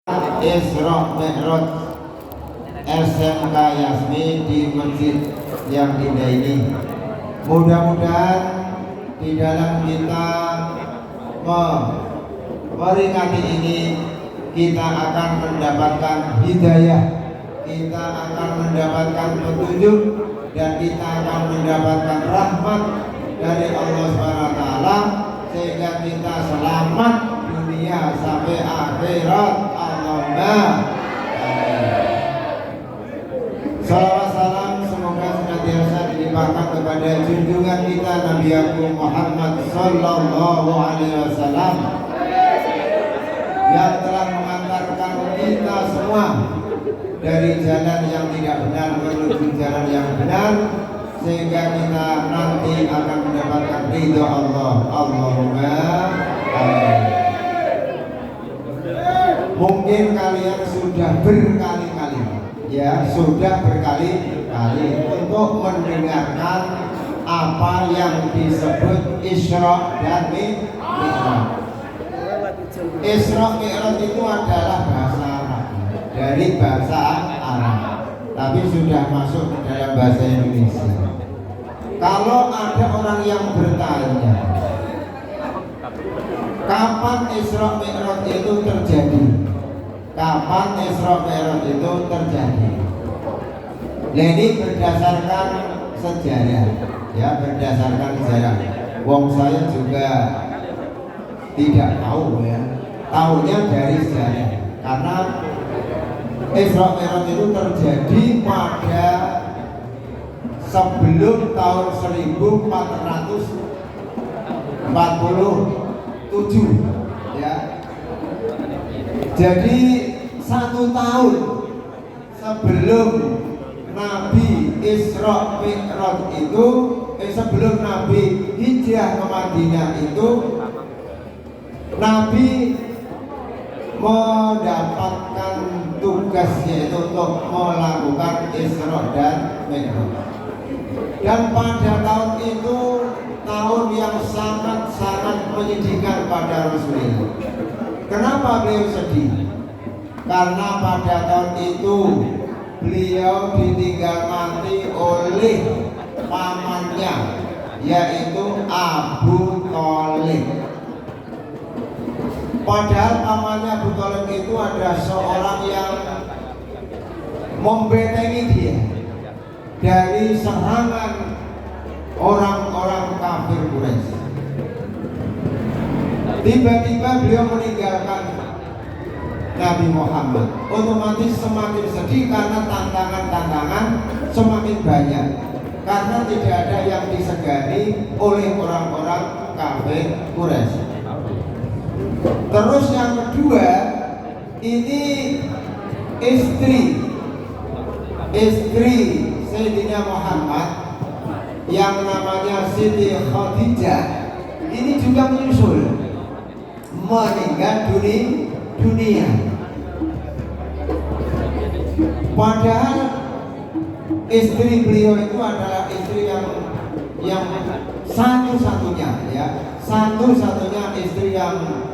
Isra Mi'raj SMK Yasmi di masjid yang indah ini. Mudah-mudahan di dalam kita memperingati ini kita akan mendapatkan hidayah, kita akan mendapatkan petunjuk, dan kita akan mendapatkan rahmat dari Allah SWT, sehingga kita selamat dunia sampai akhirat. Allahumma salawat salam semoga senantiasa dilimpahkan kepada junjungan kita Nabi Agung Muhammad Sallallahu Alaihi Wasallam yang telah mengantarkan kita semua dari jalan yang tidak benar menuju jalan yang benar, sehingga kita nanti akan mendapatkan ridho Allah. Allahumma amin. Mungkin kalian sudah berkali-kali, ya sudah berkali-kali untuk mendengarkan apa yang disebut Isra dan Mi'raj. Isra Mi'raj itu adalah bahasa Arab, dari bahasa Arab, tapi sudah masuk ke dalam bahasa Indonesia. Kalau ada orang yang bertanya, kapan Isra Mi'raj itu terjadi? Kapan Isra Mi'raj itu terjadi? Nah, ini berdasarkan sejarah, ya berdasarkan sejarah. Wong saya juga tidak tahu, ya tahunya dari sejarah, karena Isra Mi'raj itu terjadi pada sebelum tahun 1447, ya. Jadi 1 tahun sebelum Nabi Isra Mi'raj itu, sebelum Nabi hijrah ke Madinah itu, Nabi mendapatkan tugas yaitu untuk melakukan Isra dan Mi'raj. Dan pada tahun itu tahun yang sangat-sangat menyedihkan pada Rasulullah. Kenapa beliau sedih? Karena pada tahun itu beliau ditinggal mati oleh pamannya, yaitu Abu Thalib. Padahal pamannya Abu Thalib itu ada seorang yang membentengi dia dari serangan orang-orang kafir Quraisy. Tiba-tiba beliau meninggalkan Nabi Muhammad. Otomatis semakin sedih karena tantangan-tantangan semakin banyak, karena tidak ada yang disegani oleh orang-orang kafir Quraisy. Terus yang kedua, ini istri Sayyidina Muhammad yang namanya Siti Khadijah ini juga menyusul meninggal dunia. Padahal istri beliau itu adalah istri yang satu-satunya, ya satu-satunya istri yang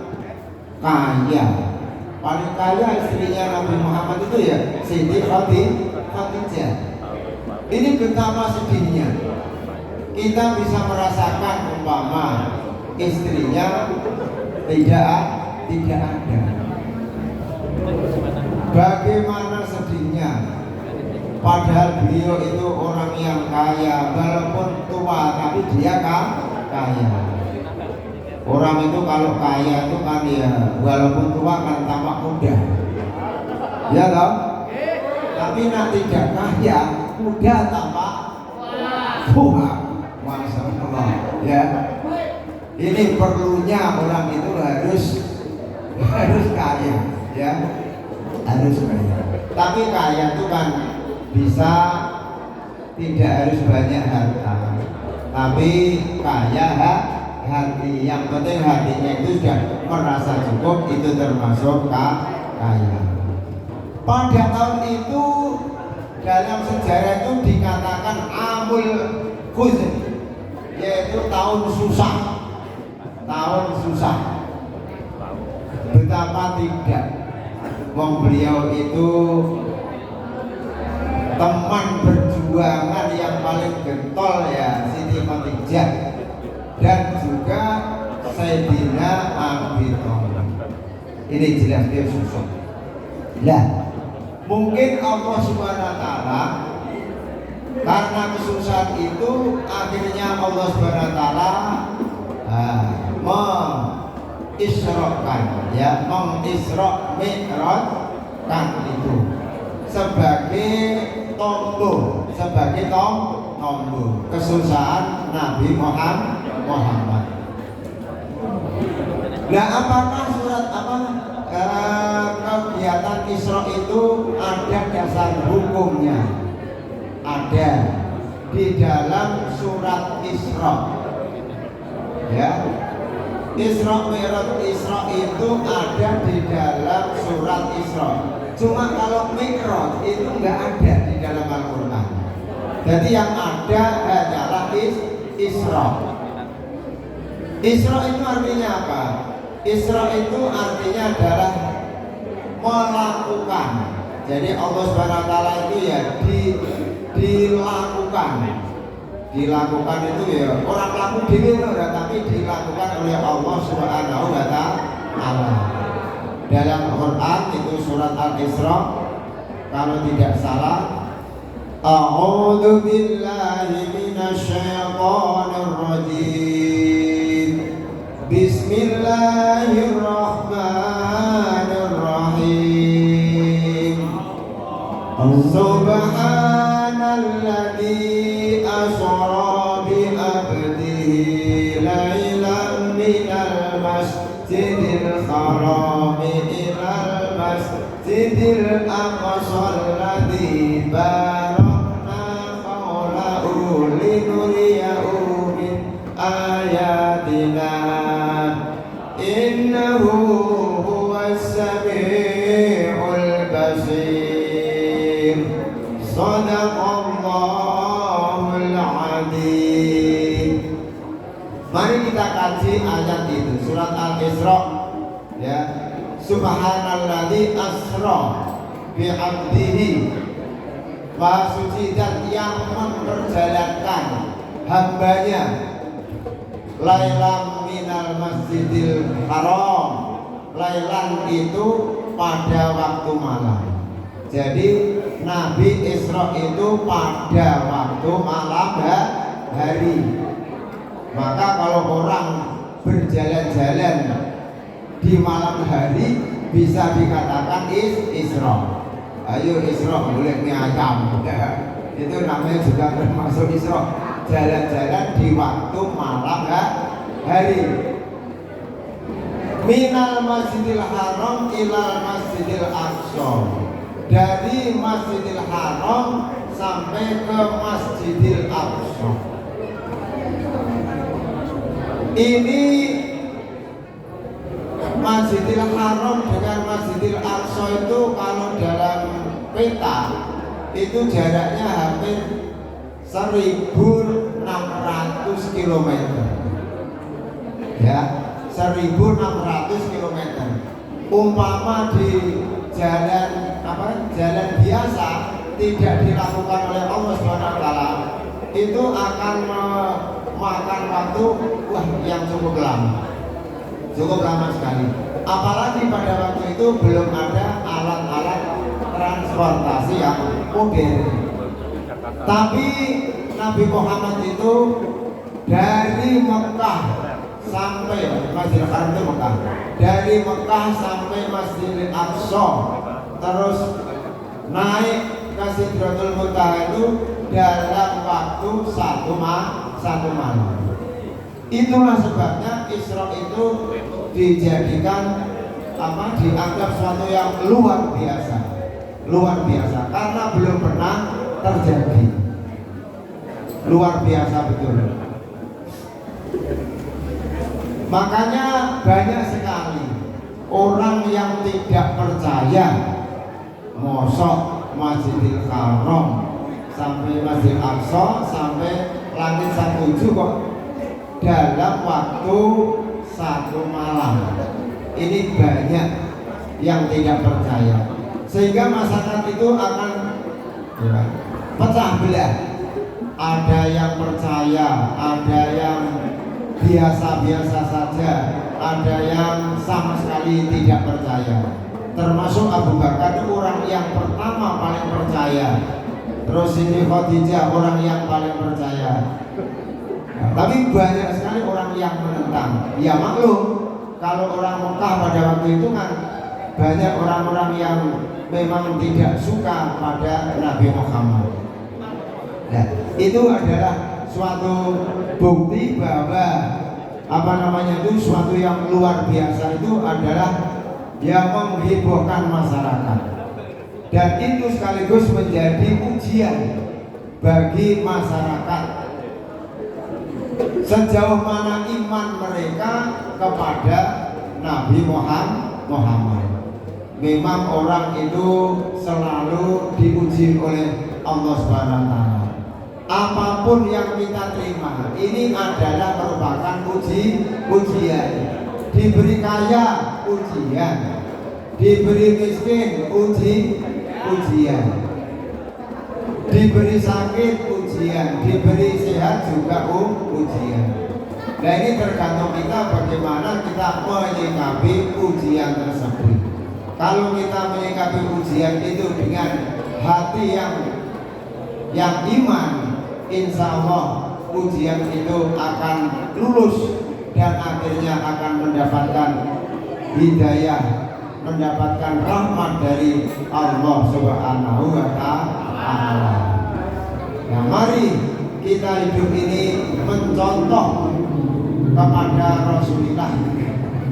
kaya. Paling kaya istrinya Nabi Muhammad itu ya Siti Khadijah. Ini betapa sedihnya. Kita bisa merasakan umpama istrinya tidak ada. Bagaimana sedihnya. Padahal beliau itu orang yang kaya, walaupun tua tapi dia kaya. Orang itu kalau kaya itu kan ya walaupun tua kan tampak muda, ya toh? Tapi nak tidak kaya, muda tampak tua. Masya Allah, ya. Ini perlunya orang itu harus kaya, ya harus kaya. Tapi kaya itu kan bisa tidak harus banyak harta, tapi kaya hati. Yang penting hatinya itu sudah merasa cukup, itu termasuk kaya. Pada tahun itu dalam sejarah itu dikatakan Amul Huzn, yaitu tahun susah. Betapa tidak Wong beliau itu teman perjuangan yang paling getol ya, Siti Khadijah dan juga Sayyidina Abi Thalib. Ini jelas dia susah. Nah, mungkin Allah Subhanahu wa taala karena kesusahan itu akhirnya Allah Subhanahu wa taala mengisrokan ya, mengisrok mi'rajkan itu sebagai tombol, sebagai tombol kesusahan Nabi Muhammad. Nah, apakah surat kegiatan Isra itu ada dasar hukumnya? Ada di dalam surat Isra. Ya, Isra Mi'raj Isra itu ada di dalam surat Isra. Cuma kalau Mi'raj itu enggak ada di dalam Al-Quran. Jadi yang ada hanyalah Isra. Isra itu artinya apa? Isra itu artinya adalah melakukan. Jadi Allah Subhanahu wa taala itu ya dilakukan. Dilakukan itu ya orang pelaku diri tapi dilakukan oleh Allah Subhanahu wa taala. Dalam Al-Quran itu surat Al-Isra kalau tidak salah, A'udzu billahi minasyaitonir rajim. Bismillahirrahmanirrahim. Subhanalladzi asra bi abdihi lailan minal masjidil haram ilal masjidil aqsal ladzi barakna hawlahu linuriyahu min ayatina innahu huwas sami'ul basir. Shadaqallahul adzim. Mari kita kaji ayat itu, surat Al-Isra ya. Subhanalladzi asra bi 'abdihi, Maha suci dan yang memperjalankan hambanya lailan minal masjidil haram. Lailan itu pada waktu malam. Jadi Nabi Isra itu pada waktu malam hari. Maka kalau orang berjalan-jalan di malam hari bisa dikatakan Isra. Ayo Isra boleh ayam. Itu namanya juga termasuk Isra. Jalan-jalan di waktu malam hari. Minal Masjidil Haram ilal Masjidil Aqsa. Dari Masjidil Haram sampai ke Masjidil Aqsa. Ini Masjidil Haram dengan Masjidil Aqsa itu kalau dalam peta itu jaraknya hampir 1.600 km. Ya, 1.600 km. Umpama di jalan biasa tidak dilakukan oleh Allah Subhanahu wa taala, itu akan memakan waktu yang cukup lama sekali. Apalagi pada waktu itu belum ada alat-alat transportasi yang modern. Tapi Nabi Muhammad itu dari Mekah sampai Masjidil Haram itu Mekah, dari Mekah sampai Masjidil Aqsa, terus naik ke Sidratul Muntaha itu dalam waktu satu malam. Itulah sebabnya Isra itu dijadikan dianggap suatu yang luar biasa karena belum pernah terjadi. Luar biasa betul. Makanya banyak sekali orang yang tidak percaya mosok Masjidil Haram sampai Masjidil Aqsa sampai langit 7 kok dalam waktu satu malam. Ini banyak yang tidak percaya, sehingga masyarakat itu akan ya, pecah belah. Ada yang percaya, ada yang biasa-biasa saja, ada yang sama sekali tidak percaya. Termasuk Abu Bakar itu orang yang pertama paling percaya. Terus ini Khadijah orang yang paling percaya. Nah, tapi banyak sekali orang yang menentang. Ya maklum, kalau orang Mekah pada waktu itu kan banyak orang-orang yang memang tidak suka pada Nabi Muhammad. Nah, itu adalah suatu bukti bahwa itu suatu yang luar biasa itu adalah yang menghebohkan masyarakat. Dan itu sekaligus menjadi ujian bagi masyarakat sejauh mana iman mereka kepada Nabi Muhammad. Memang orang itu selalu diuji oleh Allah Subhanahu wa Ta'ala. Apapun yang kita terima ini adalah merupakan ujian. Diberi kaya ujian, diberi miskin ujian, diberi sakit ujian, diberi sehat juga ujian. Nah ini tergantung kita bagaimana kita menyikapi ujian tersebut. Kalau kita menyikapi ujian itu dengan hati yang iman, insya Allah ujian itu akan lulus dan akhirnya akan mendapatkan hidayah, mendapatkan rahmat dari Allah Subhanahu wa Ta'ala. Nah, mari kita hidup ini mencontoh kepada Rasulullah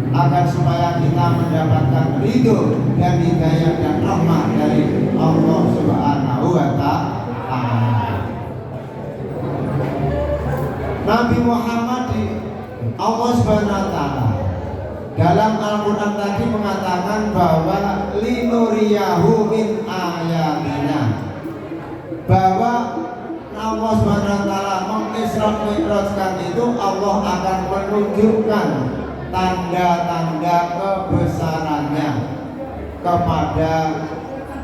agar supaya kita mendapatkan ridho dan hidayah dan rahmat dari Allah Subhanahu wa Ta'ala. Nabi Muhammad Allah Subhanahu wa Ta'ala dalam Al-Quran tadi mengatakan bahwa linuriyahu min ayatina, bahwa Allah Subhanahu wa Ta'ala mengisra-mi'rajkan itu Allah akan menunjukkan tanda-tanda kebesarannya kepada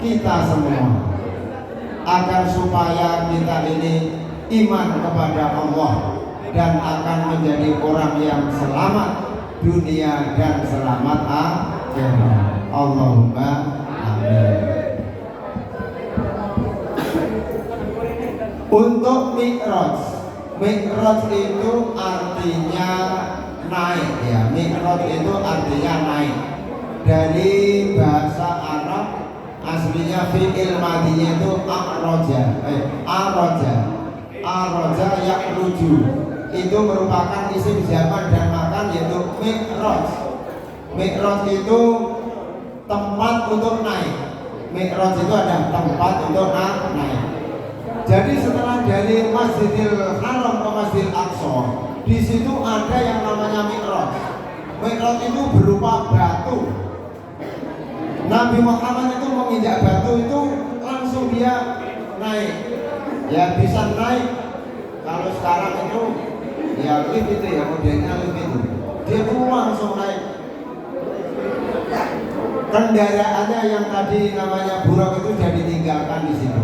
kita semua, agar supaya kita ini iman kepada Allah dan akan menjadi orang yang selamat dunia dan selamat akhirat. Allahumma amin. Untuk Mi'raj itu artinya naik ya. Mi'raj itu artinya naik. Dari bahasa Arab aslinya fi'il madinya itu araja ya'ruju. Itu merupakan isim zaman dan makan, yaitu Mi'raj. Mi'raj itu tempat untuk naik. Mi'raj itu ada tempat untuk naik. Jadi setelah dari Masjidil Haram ke Masjidil Aqsa, di situ ada yang namanya Mi'raj. Mi'raj itu berupa batu. Nabi Muhammad itu menginjak batu itu langsung dia naik. Ya bisa naik. Kalau sekarang itu ya lift itu ya, modelnya lift itu. Dia tuh langsung naik. Kendaraannya yang tadi namanya buruk itu jadi tinggalkan di situ.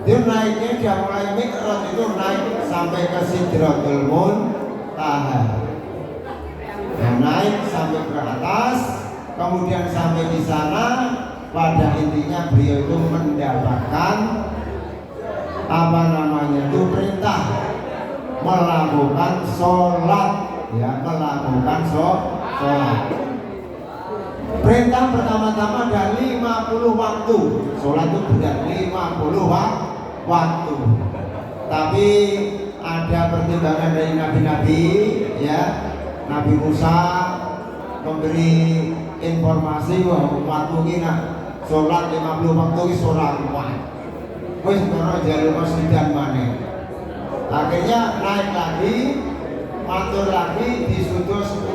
Dia naiknya dia mulai Mi'raj itu naik sampai ke Sidratul Muntaha. Dia naik sampai ke atas, kemudian sampai di sana. Pada intinya beliau itu mendapatkan itu perintah melakukan sholat, ya, melakukan sholat. Perintah pertama-tama ada 50 waktu. Sholat itu sudah 50 waktu. Tapi ada pertimbangan dari nabi-nabi, ya. Nabi Musa memberi informasi bahwa waktu ini sholat 50 waktu ini sholat wajib. Wis kono jalur masjidan maneh. Akhirnya naik lagi, matur lagi di sudut 10.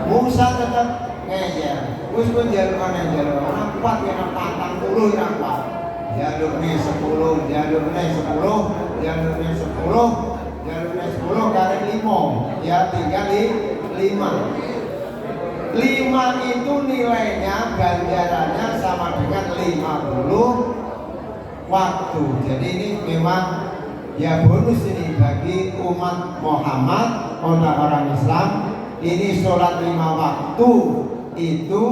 Musa tetap ngejer. Wis pun jalur ana jalur ora kuat ya pantang 10 ra kuat. Jalurnya 10, jalurnya 10, jalurnya 10, jalurnya 10 kali 5. Ya tinggal 5. 5 itu nilainya ganjarannya sama dengan 50 waktu. Jadi ini memang ya bonus ini bagi umat Muhammad, orang Islam. Ini sholat 5 waktu itu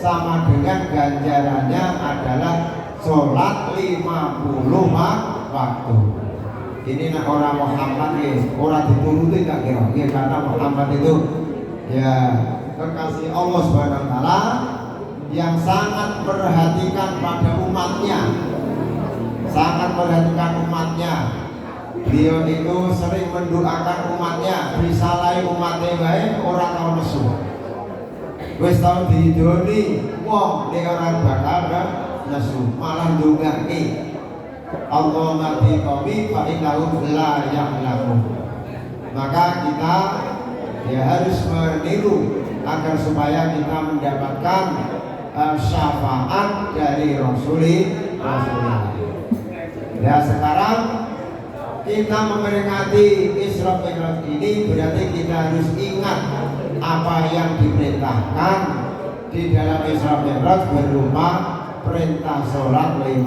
sama dengan ganjarannya adalah sholat 50 waktu. Ini nak orang Muhammad ya, orang dituruti tak kira ya, karena Muhammad itu ya kekasih Allah Subhanahu wa taala yang sangat perhatikan pada umatnya. Sangat perhatikan umatnya. Beliau itu sering mendoakan umatnya, risalai umatnya baik orang tau nesu. Wis tau didoni wong nek orang bakal nesu, malah ndongake. Allahumma biqaumi fa innahum la ya'lamun. Maka kita ya harus meniru agar supaya kita mendapatkan syafaat dari Rasulullah. Ya sekarang kita memperingati Isra Mi'raj ini berarti kita harus ingat apa yang diperintahkan di dalam Isra Mi'raj berupa perintah sholat 5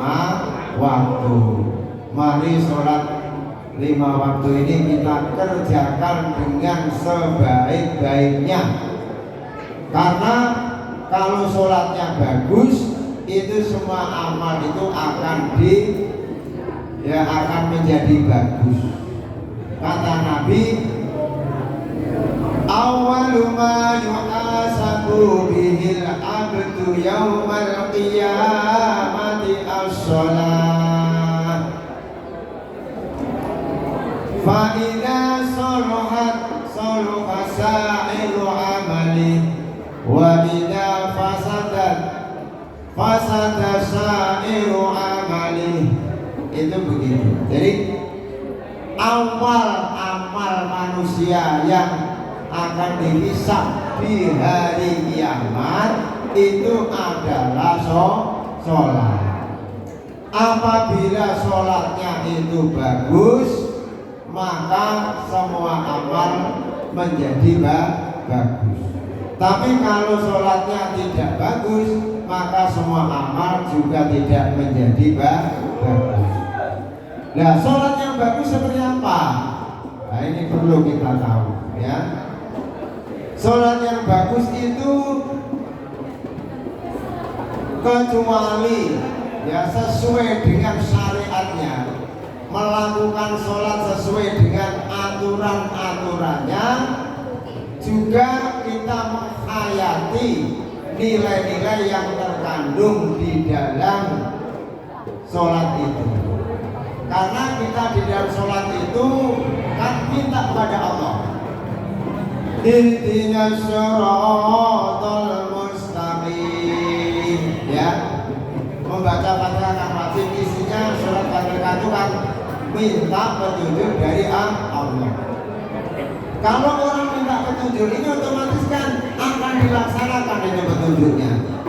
waktu. Mari sholat 5 waktu ini kita kerjakan dengan sebaik-baiknya. Karena kalau sholatnya bagus, itu semua amal itu akan akan menjadi bagus. Kata Nabi, awwalu ma yuhasabu bihil abdu yaumal qiyamati as-shalah. Fa idza salahat salaha sa'iru amali wa idza fasadat fasada sa'iru amali. Itu begitu. Jadi awal amal manusia yang akan dihisab di hari kiamat itu adalah sholat. Apabila sholatnya itu bagus, maka semua amal menjadi bagus. Tapi kalau sholatnya tidak bagus, maka semua amal juga tidak menjadi bagus. Nah, sholat yang bagus seperti apa? Nah, ini perlu kita tahu, ya. Sholat yang bagus itu kecuali ya sesuai dengan syariatnya, melakukan sholat sesuai dengan aturan-aturannya, juga kita menghayati nilai-nilai yang terkandung di dalam sholat itu. Karena kita di dalam sholat itu kan minta kepada Allah, ihdinas siratal mustaqim, ya. Membaca Fatihah kan wajib, isinya surat Fatihah itu kan minta petunjuk dari Allah. Kalau orang minta petunjuk ini otomatis kan akan dilaksanakan ini petunjuknya.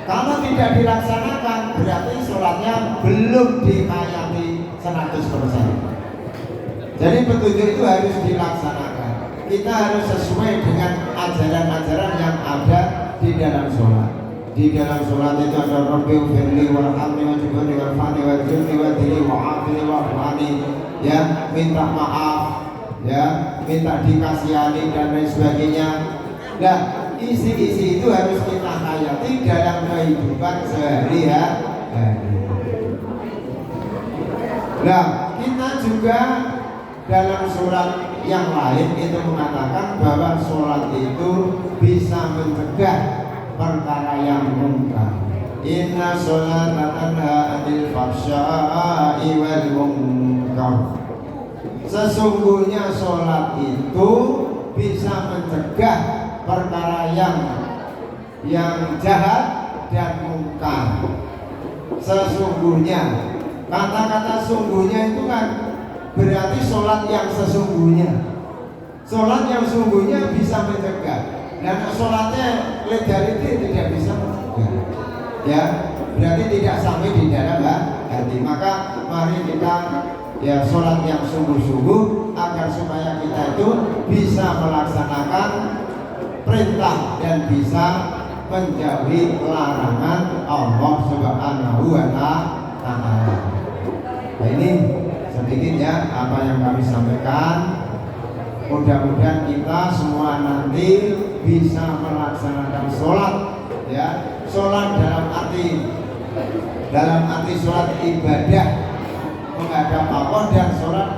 Kalau tidak dilaksanakan berarti sholatnya belum dihayati 100%. Jadi petunjuk itu harus dilaksanakan. Kita harus sesuai dengan ajaran-ajaran yang ada di dalam sholat. Di dalam sholat itu ada Rabbi firli warhamni wajibuni warfani wajibni wadili wa'afini wa'afani, ya, minta maaf, ya, minta dikasihani dan lain sebagainya. Nah, isi-isi itu harus kita hayati dalam kehidupan sehari-hari. Nah, kita juga dalam surat yang lain itu mengatakan bahwa sholat itu bisa mencegah perkara yang munkar. Inna sholata tanha 'anil fahsya'i wal munkar. Sesungguhnya sholat itu bisa mencegah perkara yang jahat dan munkar. Sesungguhnya, kata-kata sungguhnya itu kan berarti sholat yang sesungguhnya. Sholat yang sungguhnya bisa mencegah. Dan sholatnya legality tidak bisa mencegah, ya, berarti tidak sampai di dalam hati. Maka mari kita ya sholat yang sungguh-sungguh agar supaya kita itu bisa melaksanakan perintah dan bisa menjauhi larangan Allah Subhanahu wa Ta'ala. Nah, ini sedikit ya apa yang kami sampaikan. Mudah-mudahan kita semua nanti bisa melaksanakan sholat, ya, sholat dalam arti sholat ibadah menghadap Allah dan sholat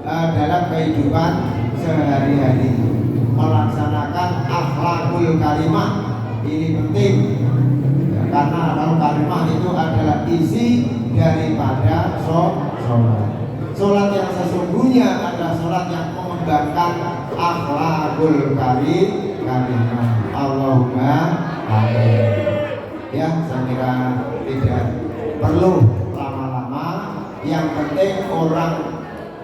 dalam kehidupan sehari-hari, melaksanakan akhlakul karimah. Ini penting ya, karena akhlakul karimah itu adalah isi daripada sholat. Sholat yang sesungguhnya adalah sholat yang mengembangkan akhlakul karimah. Allahumma amin. Ya, saya kira tidak perlu lama-lama. Yang penting orang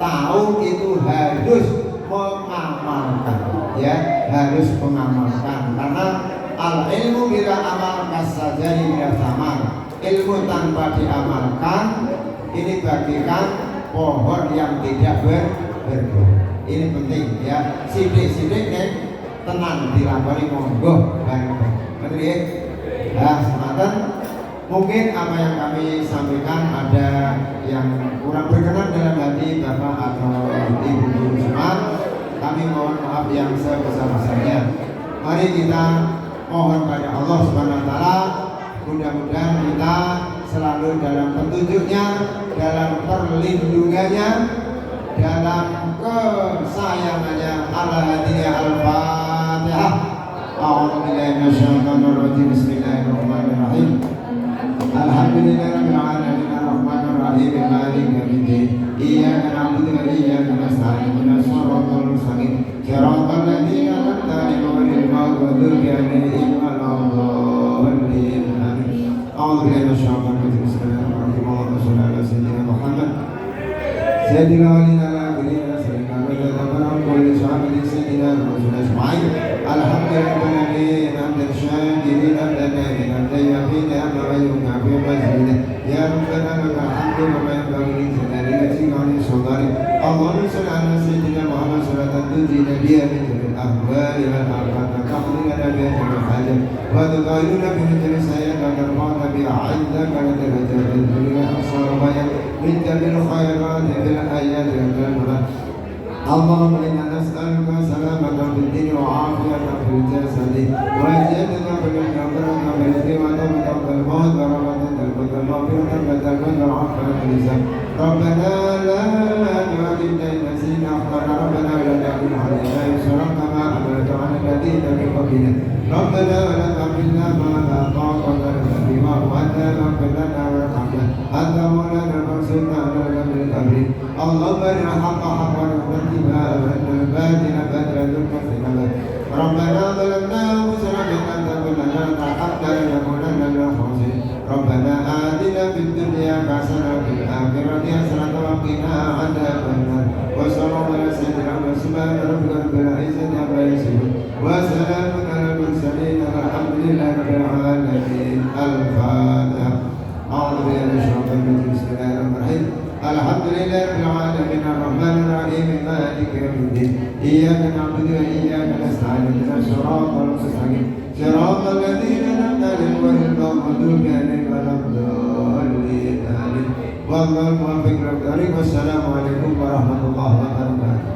tahu itu harus mengamalkan, ya, harus mengamalkan. Karena al ilmu bila amal kasajari bila taman. Ilmu tanpa diamalkan ini bagikan pohon yang tidak berbuah. Ini penting ya. Sidik-sidik nih tenang dilakoni monggo bareng-bareng. Betul ya? Nah, sematan mungkin apa yang kami sampaikan ada yang kurang berkenan dalam hati Bapak atau Ibu Guru semua. Kami mohon maaf yang sebesar-besarnya. Mari kita mohon pada Allah Subhanahu wa Ta'ala, mudah-mudahan kita selalu dalam petunjuknya, dalam perlindungannya, dalam kesayangannya. Al-Hadiyah Al-Fatihah. A'udzubillahi minasyaitonir rajim. Bismillahirrahmanirrahim. Alhamdulillahirabbil alamin arrahmanir rahim maliki yaumiddin. Iyyaka na'budu wa iyyaka nasta'in. Ihdinas siratal mustaqim. Siratal ladzina an'amta 'alaihim ghairil maghdubi 'alaihim waladdallin. A'udzubillahi minasyaitonir rajim. Bismillahirrahmanirrahim. Allahumma shalli 'ala sayyidina Muhammad sayyidil awwalin wal akhirin sayyidina Muhammadin kulli sahabatin sayyidina Rasulullah ajma'in. Alhamdulillahirabbil alamin syakirin abdana tayyibin amma yukafi mazid ya rabbana lakal hamdu wa ma yanbaghi li jalali wajhika sultani. Allahumma shalli 'ala sayyidina Muhammad salatan tunjina biha min jami'il ahwali wal afat wa taqdina biha jami'al hajat wa tuqayyiduna biha jami'al sayyat wa tarfa'na biha 'indaka wa darajatan dunya asara bayan min jami'il khairat bil ayat wal karamah. Allahumma inna nas'aluka salamatan fid din wa 'afiyatan fil jasad wa ziyadatan fil rizqi wa rizqi wa tawbatan fil maut wa rahmatan fil qalbi wa maghfiratan wa 'afwan fil lisan. Rabbana la tu'akhidhna in nasina akhtana. Rabbana wa la tahmil 'alaina isran kama hamaltahu 'ala alladhina min qablina. Rabbana wa la tahmilna ma la taqata lana bihi wa'fu 'anna waghfir lana warhamna anta mawlana fansurna 'ala al-qawmi al-kafirin. Allahumma arina al-haqqa haqqan وارزقنا الباطل باطلا وارزقنا ربنا ظلمنا انفسنا وان لم تغفر لنا وترحمنا لنكونن من الخاسرين. ربنا آتنا في الدنيا حسنة وفي الآخرة حسنة وقنا عذاب النار. وصلى الله على سيدنا محمد. سبحان ربك رب العزة عما يصفون وسلام على المرسلين والحمد لله رب العالمين. الفاتحة. أعوذ بالله من الشيطان الرجيم. بسم الله الرحمن الرحيم. Alhamdulillah rabbil alamin arrahmanir rahim maliki yaumiddin. Iyyaka na'budu wa iyyaka nasta'in. Ihdinas siratal mustaqim. Siratal ladzina an'amta 'alaihim ghairil maghdubi 'alaihim waladdallin. Amin. Wallahul muwaffiq ila thoriq. Wassalamu alaikum warahmatullahi wabarakatuh.